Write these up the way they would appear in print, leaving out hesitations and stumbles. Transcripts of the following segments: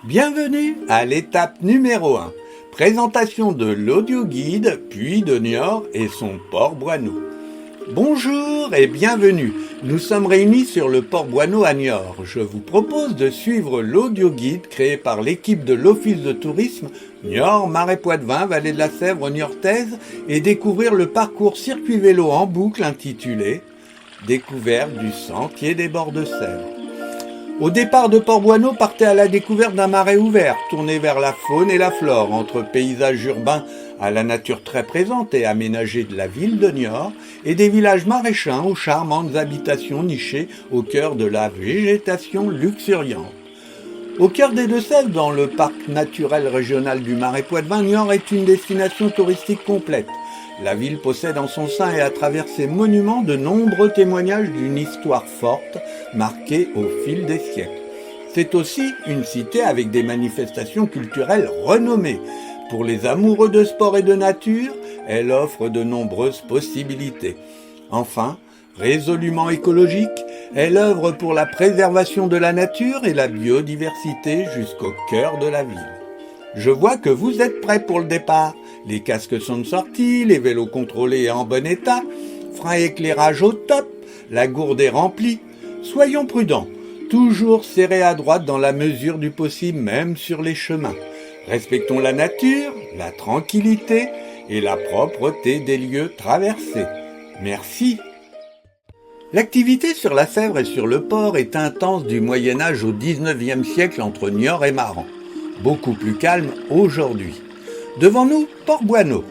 Bienvenue à l'étape numéro 1, présentation de l'audioguide Puy de Niort et son port Boineau. Bonjour et bienvenue, nous sommes réunis sur le port Boineau à Niort. Je vous propose de suivre l'audioguide créé par l'équipe de l'Office de tourisme Niort, Marais Poitevin, Vallée de la Sèvre niortaise et découvrir le parcours circuit vélo en boucle intitulé « Découverte du sentier des bords de Sèvre ». Au départ de Port-Boineau, partez à la découverte d'un marais ouvert, tourné vers la faune et la flore, entre paysages urbains à la nature très présente et aménagée de la ville de Niort, et des villages maraîchins aux charmantes habitations nichées au cœur de la végétation luxuriante. Au cœur des Deux-Sèvres, dans le parc naturel régional du Marais Poitevin, Niort est une destination touristique complète. La ville possède en son sein et à travers ses monuments de nombreux témoignages d'une histoire forte, marquée au fil des siècles. C'est aussi une cité avec des manifestations culturelles renommées. Pour les amoureux de sport et de nature, elle offre de nombreuses possibilités. Enfin, résolument écologique, elle œuvre pour la préservation de la nature et la biodiversité jusqu'au cœur de la ville. Je vois que vous êtes prêts pour le départ. Les casques sont de sortie, les vélos contrôlés et en bon état, frein et éclairage au top, la gourde est remplie. Soyons prudents, toujours serrés à droite dans la mesure du possible, même sur les chemins. Respectons la nature, la tranquillité et la propreté des lieux traversés. Merci. L'activité sur la Sèvre et sur le port est intense du Moyen-Âge au XIXe siècle entre Niort et Maran. Beaucoup plus calme aujourd'hui. Devant nous, Port Boineau.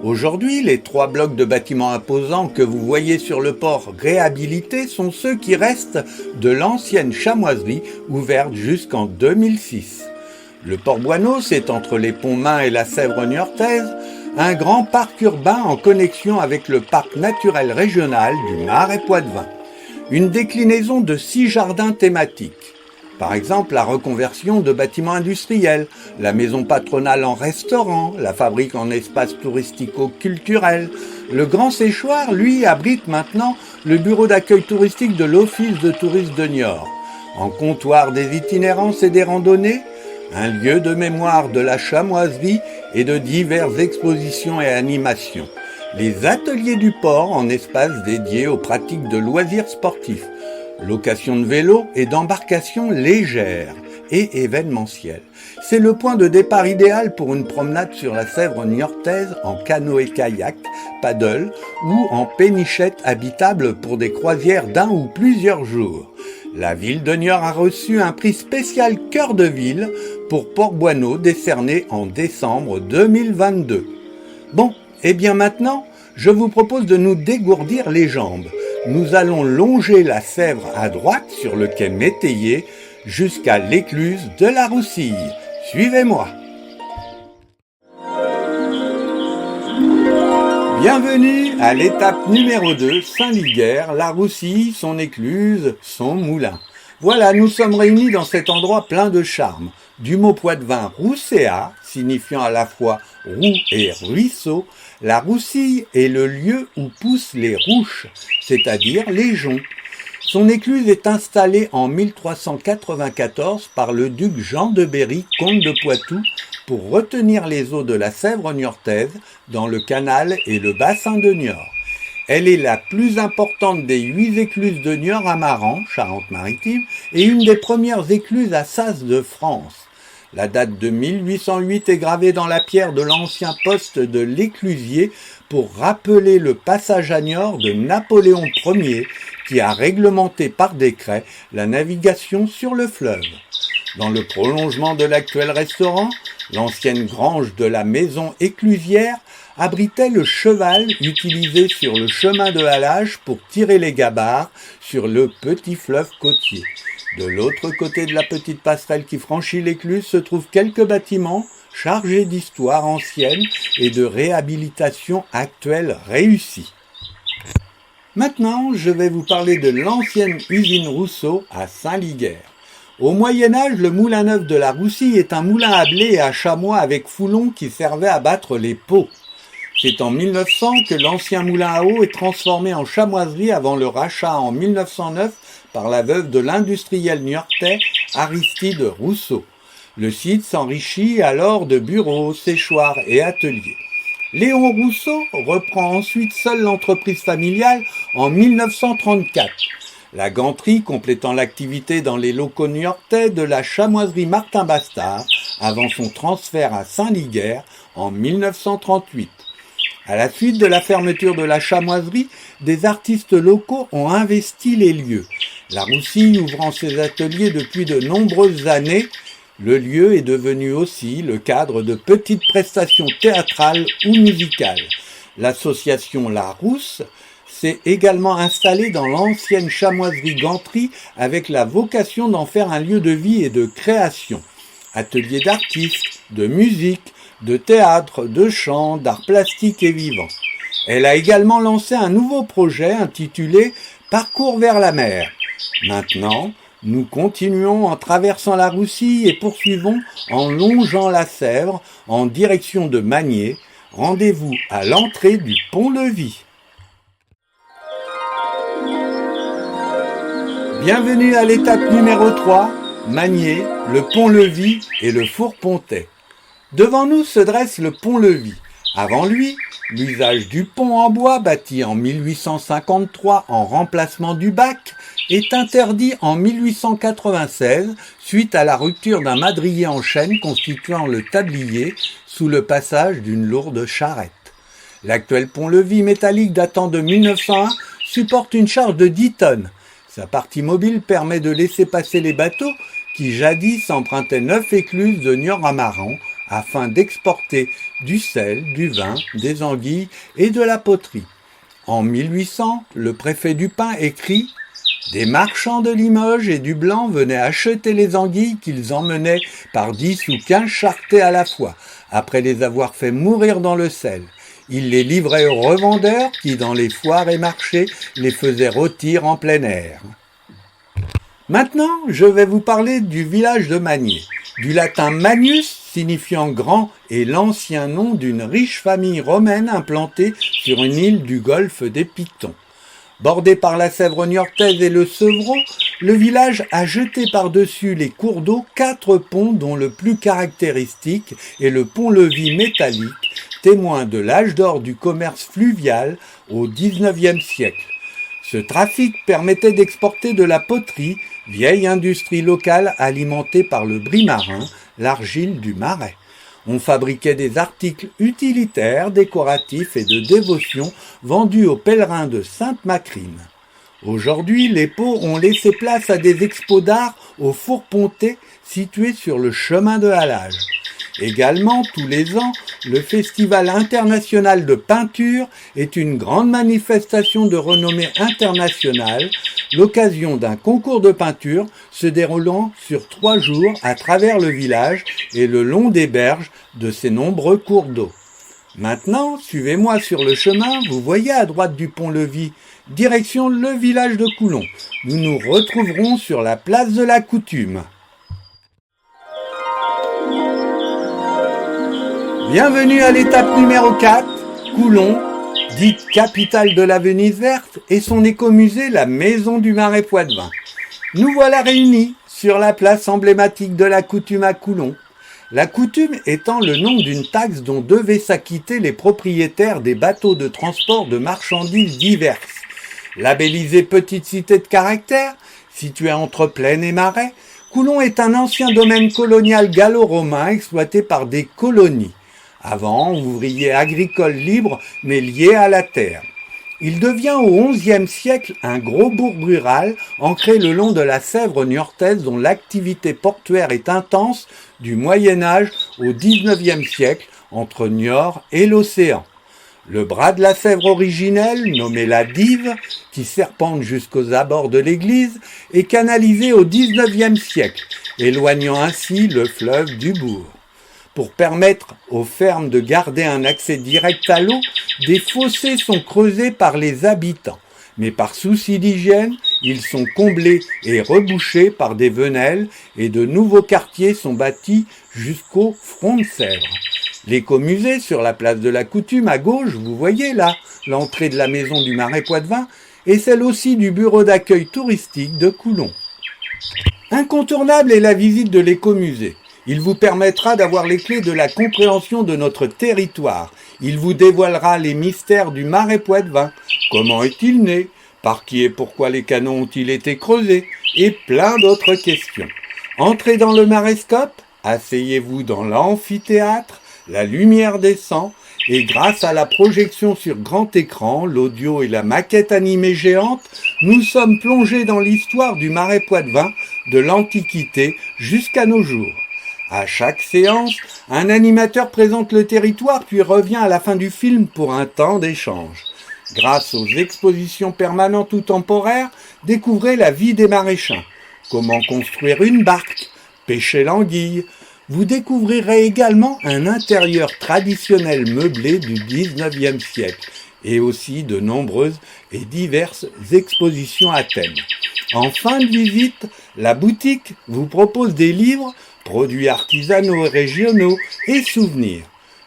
Aujourd'hui, les 3 blocs de bâtiments imposants que vous voyez sur le port réhabilités sont ceux qui restent de l'ancienne chamoiserie ouverte jusqu'en 2006. Le port Boineau, c'est entre les Ponts-Main et la Sèvre niortaise, un grand parc urbain en connexion avec le parc naturel régional du Marais Poitevin. Une déclinaison de 6 jardins thématiques. Par exemple, la reconversion de bâtiments industriels, la maison patronale en restaurant, la fabrique en espace touristico-culturel. Le Grand Séchoir, lui, abrite maintenant le bureau d'accueil touristique de l'Office de tourisme de Niort. En comptoir des itinérances et des randonnées, un lieu de mémoire de la chamoiserie et de diverses expositions et animations. Les ateliers du port en espace dédié aux pratiques de loisirs sportifs. Location de vélos et d'embarcations légères et événementielles. C'est le point de départ idéal pour une promenade sur la Sèvre niortaise en canoë-kayak, paddle ou en pénichette habitable pour des croisières d'1 ou plusieurs jours. La ville de Niort a reçu un prix spécial cœur de ville pour Port Boineau décerné en décembre 2022. Bon, et bien maintenant, je vous propose de nous dégourdir les jambes. Nous allons longer la Sèvre à droite sur le quai Métayer jusqu'à l'écluse de la Roussille. Suivez-moi. Bienvenue à l'étape numéro 2, Saint-Liguère, la Roussille, son écluse, son moulin. Voilà, nous sommes réunis dans cet endroit plein de charme. Du mot poitevin rousséa, signifiant à la fois roue et ruisseau, la Roussille est le lieu où poussent les rouches, c'est-à-dire les joncs. Son écluse est installée en 1394 par le duc Jean de Berry, comte de Poitou, pour retenir les eaux de la Sèvre niortaise dans le canal et le bassin de Niort. Elle est la plus importante des 8 écluses de Niort à Maran, Charente-Maritime, et une des premières écluses à sas de France. La date de 1808 est gravée dans la pierre de l'ancien poste de l'éclusier pour rappeler le passage à Niort de Napoléon Ier qui a réglementé par décret la navigation sur le fleuve. Dans le prolongement de l'actuel restaurant, l'ancienne grange de la maison éclusière abritait le cheval utilisé sur le chemin de halage pour tirer les gabarres sur le petit fleuve côtier. De l'autre côté de la petite passerelle qui franchit l'écluse se trouvent quelques bâtiments chargés d'histoire ancienne et de réhabilitation actuelle réussie. Maintenant, je vais vous parler de l'ancienne usine Rousseau à Saint-Liguère. Au Moyen-Âge, le moulin neuf de la Roussille est un moulin à blé et à chamois avec foulon qui servait à battre les pots. C'est en 1900 que l'ancien moulin à eau est transformé en chamoiserie avant le rachat en 1909 par la veuve de l'industriel niortais Aristide Rousseau. Le site s'enrichit alors de bureaux, séchoirs et ateliers. Léon Rousseau reprend ensuite seul l'entreprise familiale en 1934. La ganterie complétant l'activité dans les locaux niortais de la chamoiserie Martin Bastard avant son transfert à Saint-Liguerre en 1938. À la suite de la fermeture de la chamoiserie, des artistes locaux ont investi les lieux. La Rousille ouvrant ses ateliers depuis de nombreuses années, le lieu est devenu aussi le cadre de petites prestations théâtrales ou musicales. L'association La Rousse s'est également installée dans l'ancienne chamoiserie-ganterie avec la vocation d'en faire un lieu de vie et de création. Ateliers d'artistes, de musique, de théâtre, de chant, d'art plastique et vivant. Elle a également lancé un nouveau projet intitulé « Parcours vers la mer ». Maintenant, nous continuons en traversant la Rousille et poursuivons en longeant la Sèvre en direction de Magnier. Rendez-vous à l'entrée du Pont-Levis. Bienvenue à l'étape numéro 3, Magnier, le Pont-Levis et le Fourpontais. Devant nous se dresse le Pont-Levis. Avant lui, l'usage du pont en bois bâti en 1853 en remplacement du bac est interdit en 1896 suite à la rupture d'un madrier en chêne constituant le tablier sous le passage d'une lourde charrette. L'actuel pont-levis métallique datant de 1901 supporte une charge de 10 tonnes. Sa partie mobile permet de laisser passer les bateaux qui jadis empruntaient 9 écluses de Niort à Maran afin d'exporter du sel, du vin, des anguilles et de la poterie. En 1800, le préfet Dupin écrit « Des marchands de Limoges et du Blanc venaient acheter les anguilles qu'ils emmenaient par 10 ou 15 charretées à la fois, après les avoir fait mourir dans le sel. Ils les livraient aux revendeurs qui, dans les foires et marchés, les faisaient rôtir en plein air. » Maintenant, je vais vous parler du village de Magnier, du latin Magnus, signifiant grand, et l'ancien nom d'une riche famille romaine implantée sur une île du golfe des Pitons. Bordé par la Sèvre niortaise et le Sevreau, le village a jeté par-dessus les cours d'eau 4 ponts dont le plus caractéristique est le pont-levis métallique, témoin de l'âge d'or du commerce fluvial au XIXe siècle. Ce trafic permettait d'exporter de la poterie, vieille industrie locale alimentée par le bris marin, l'argile du Marais. On fabriquait des articles utilitaires, décoratifs et de dévotion vendus aux pèlerins de Sainte-Macrine. Aujourd'hui, les pots ont laissé place à des expos d'art au Fourpontais situé sur le chemin de halage. Également, tous les ans, le Festival international de peinture est une grande manifestation de renommée internationale, l'occasion d'un concours de peinture se déroulant sur 3 jours à travers le village et le long des berges de ses nombreux cours d'eau. Maintenant, suivez-moi sur le chemin, vous voyez à droite du pont-levis, direction le village de Coulon. Nous nous retrouverons sur la place de la Coutume. Bienvenue à l'étape numéro 4, Coulon, dite capitale de la Venise verte, et son écomusée, la Maison du Marais Poitevin. Nous voilà réunis sur la place emblématique de la Coutume à Coulon. La Coutume étant le nom d'une taxe dont devaient s'acquitter les propriétaires des bateaux de transport de marchandises diverses. Labellisée petite cité de caractère, située entre plaine et marais, Coulon est un ancien domaine colonial gallo-romain exploité par des colonies. Avant, ouvrier agricole libre, mais lié à la terre. Il devient au XIe siècle un gros bourg rural ancré le long de la Sèvre niortaise dont l'activité portuaire est intense du Moyen-Âge au XIXe siècle entre Niort et l'océan. Le bras de la Sèvre originelle, nommé la Dive, qui serpente jusqu'aux abords de l'église, est canalisé au XIXe siècle, éloignant ainsi le fleuve du bourg. Pour permettre aux fermes de garder un accès direct à l'eau, des fossés sont creusés par les habitants. Mais par souci d'hygiène, ils sont comblés et rebouchés par des venelles et de nouveaux quartiers sont bâtis jusqu'au front de Sèvres. L'écomusée sur la place de la Coutume à gauche, vous voyez là, l'entrée de la Maison du Marais Poitevin et celle aussi du bureau d'accueil touristique de Coulon. Incontournable est la visite de l'écomusée. Il vous permettra d'avoir les clés de la compréhension de notre territoire. Il vous dévoilera les mystères du marais Poitevin. Comment est-il né? Par qui et pourquoi les canons ont-ils été creusés? Et plein d'autres questions. Entrez dans le Marescope, asseyez-vous dans l'amphithéâtre, la lumière descend, et grâce à la projection sur grand écran, l'audio et la maquette animée géante, nous sommes plongés dans l'histoire du marais Poitevin, de l'Antiquité jusqu'à nos jours. À chaque séance, un animateur présente le territoire puis revient à la fin du film pour un temps d'échange. Grâce aux expositions permanentes ou temporaires, découvrez la vie des maraîchers. Comment construire une barque, pêcher l'anguille. Vous découvrirez également un intérieur traditionnel meublé du 19e siècle et aussi de nombreuses et diverses expositions à thème. En fin de visite, la boutique vous propose des livres, produits artisanaux et régionaux et souvenirs.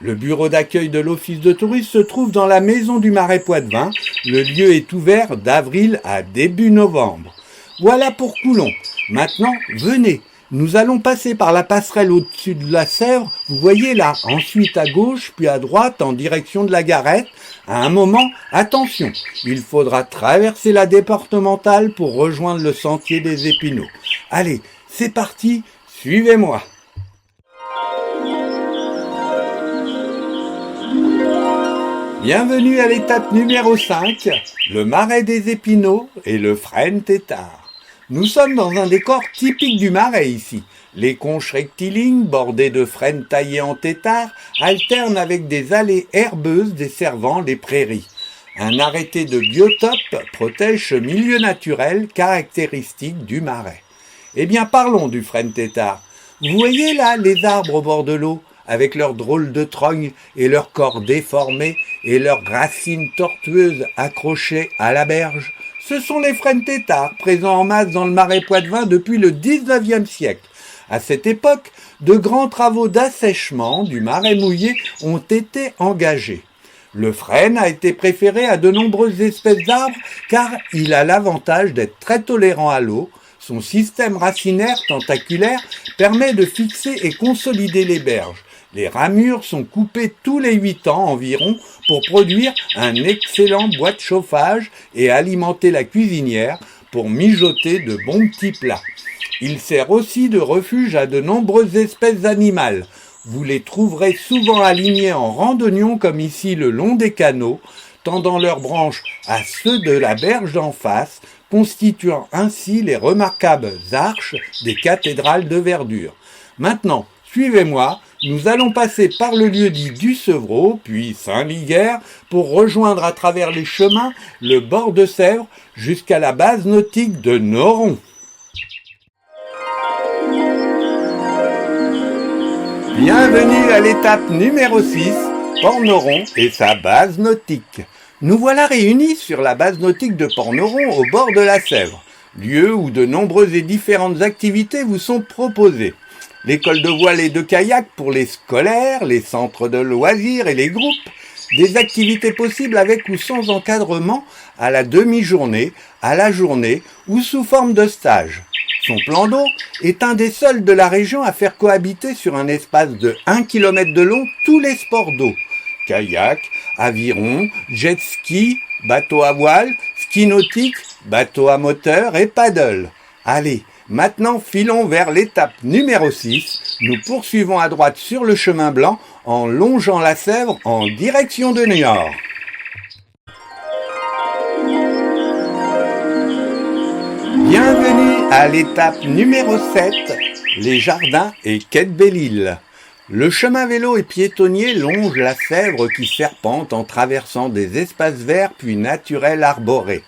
Le bureau d'accueil de l'Office de tourisme se trouve dans la maison du marais Poitevin. Le lieu est ouvert d'avril à début novembre. Voilà pour Coulon. Maintenant, venez. Nous allons passer par la passerelle au-dessus de la Sèvre. Vous voyez là, ensuite à gauche, puis à droite en direction de la Garette. À un moment, attention, il faudra traverser la départementale pour rejoindre le sentier des Épinaux. Allez, c'est parti, suivez-moi. Bienvenue à l'étape numéro 5, le marais des Épinaux et le frêne tétard. Nous sommes dans un décor typique du marais ici. Les conches rectilignes, bordées de frênes taillés en tétard, alternent avec des allées herbeuses desservant les prairies. Un arrêté de biotope protège ce milieu naturel caractéristique du marais. Eh bien, parlons du frêne tétard. Vous voyez là les arbres au bord de l'eau, avec leurs drôles de trognes et leurs corps déformés et leurs racines tortueuses accrochées à la berge. Ce sont les frênes tétards, présents en masse dans le marais Poitevin depuis le 19e siècle. À cette époque, de grands travaux d'assèchement du marais mouillé ont été engagés. Le frêne a été préféré à de nombreuses espèces d'arbres car il a l'avantage d'être très tolérant à l'eau. Son système racinaire tentaculaire permet de fixer et consolider les berges. Les ramures sont coupées tous les 8 ans environ pour produire un excellent bois de chauffage et alimenter la cuisinière pour mijoter de bons petits plats. Il sert aussi de refuge à de nombreuses espèces animales. Vous les trouverez souvent alignés en rang d'oignons comme ici le long des canaux, tendant leurs branches à ceux de la berge d'en face, constituant ainsi les remarquables arches des cathédrales de verdure. Maintenant, suivez-moi, nous allons passer par le lieu-dit du Sevreau, puis Saint-Liguerre, pour rejoindre à travers les chemins le bord de Sèvre jusqu'à la base nautique de Noron. Bienvenue à l'étape numéro 6, Port-Noron et sa base nautique. Nous voilà réunis sur la base nautique de Port-Noron au bord de la Sèvre, lieu où de nombreuses et différentes activités vous sont proposées. L'école de voile et de kayak pour les scolaires, les centres de loisirs et les groupes, des activités possibles avec ou sans encadrement à la demi-journée, à la journée ou sous forme de stage. Son plan d'eau est un des seuls de la région à faire cohabiter sur un espace de 1 km de long tous les sports d'eau. Kayak, aviron, jet ski, bateau à voile, ski nautique, bateau à moteur et paddle. Allez, maintenant filons vers l'étape numéro 6. Nous poursuivons à droite sur le chemin blanc en longeant la Sèvre en direction de Niort. Bienvenue à l'étape numéro 7, les jardins et quai de Belle-Île. Le chemin vélo et piétonnier longe la Sèvre qui serpente en traversant des espaces verts puis naturels arborés.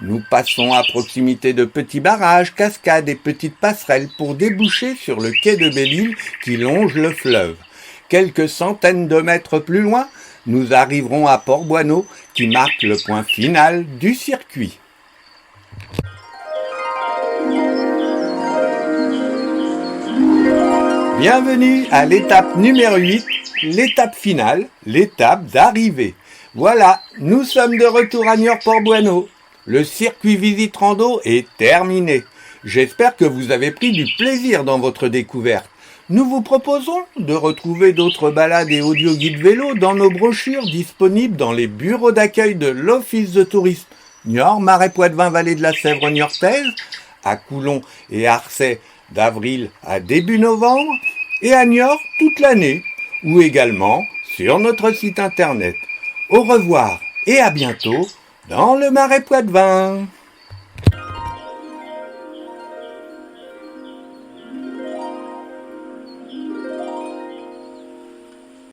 Nous passons à proximité de petits barrages, cascades et petites passerelles pour déboucher sur le quai de Belle-Île qui longe le fleuve. Quelques centaines de mètres plus loin, nous arriverons à Port-Boineau qui marque le point final du circuit. Bienvenue à l'étape numéro 8, l'étape finale, l'étape d'arrivée. Voilà, nous sommes de retour à Niort-Port-Boineau. Le circuit visite rando est terminé. J'espère que vous avez pris du plaisir dans votre découverte. Nous vous proposons de retrouver d'autres balades et audio-guides vélo dans nos brochures disponibles dans les bureaux d'accueil de l'Office de tourisme Niort, Marais, Poitevin, Vallée de la Sèvre niortaise, à Coulon et Arcet d'avril à début novembre, et à Niort toute l'année, ou également sur notre site internet. Au revoir et à bientôt dans le Marais Poitevin.